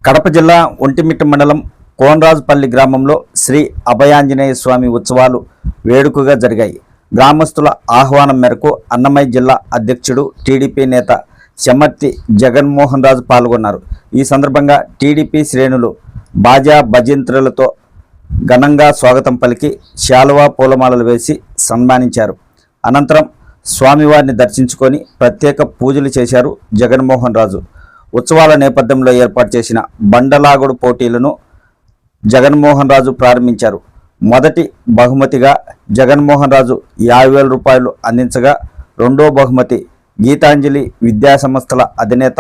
కడప జిల్లా ఒంటిమిట్ట మండలం కోనరాజుపల్లి గ్రామంలో శ్రీ అభయాంజనేయ స్వామి ఉత్సవాలు వేడుకగా జరిగాయి. గ్రామస్తుల ఆహ్వానం మేరకు అన్నమయ్య జిల్లా అధ్యక్షుడు టీడీపీ నేత చెమర్తి జగన్మోహన్ రాజు పాల్గొన్నారు. ఈ సందర్భంగా టీడీపీ శ్రేణులు బాజా భజంత్రులతో ఘనంగా స్వాగతం పలికి శాలువా పూలమాలలు వేసి సన్మానించారు. అనంతరం స్వామివారిని దర్శించుకొని ప్రత్యేక పూజలు చేశారు జగన్మోహన్ రాజు. ఉత్సవాల నేపథ్యంలో ఏర్పాటు చేసిన బండలాగుడు పోటీలను జగన్మోహన్ రాజు ప్రారంభించారు. మొదటి బహుమతిగా జగన్మోహన్ రాజు 50,000 రూపాయలు అందించగా, రెండో బహుమతి గీతాంజలి విద్యా సంస్థల అధినేత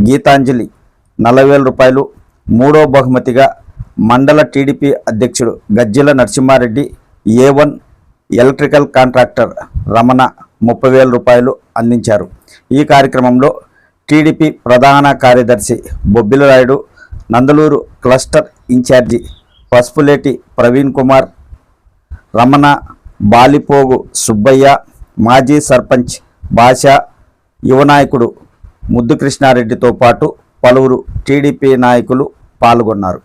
గీతాంజలి 40,000 రూపాయలు, మూడో బహుమతిగా మండల టీడీపీ అధ్యక్షుడు Gajjela Narasimha Reddy, A1 electrical contractor Ramana 30,000 రూపాయలు అందించారు. ఈ కార్యక్రమంలో టీడీపీ ప్రధాన కార్యదర్శి బొబ్బిలి రాయుడు, నందలూరు క్లస్టర్ ఇన్ఛార్జి పసుపులేటి ప్రవీణ్ కుమార్, రమణ, బాలిపోగు సుబ్బయ్య, మాజీ సర్పంచ్ భాష, యువ నాయకుడు ముద్దు కృష్ణారెడ్డితో పాటు పలువురు టీడీపీ నాయకులు పాల్గొన్నారు.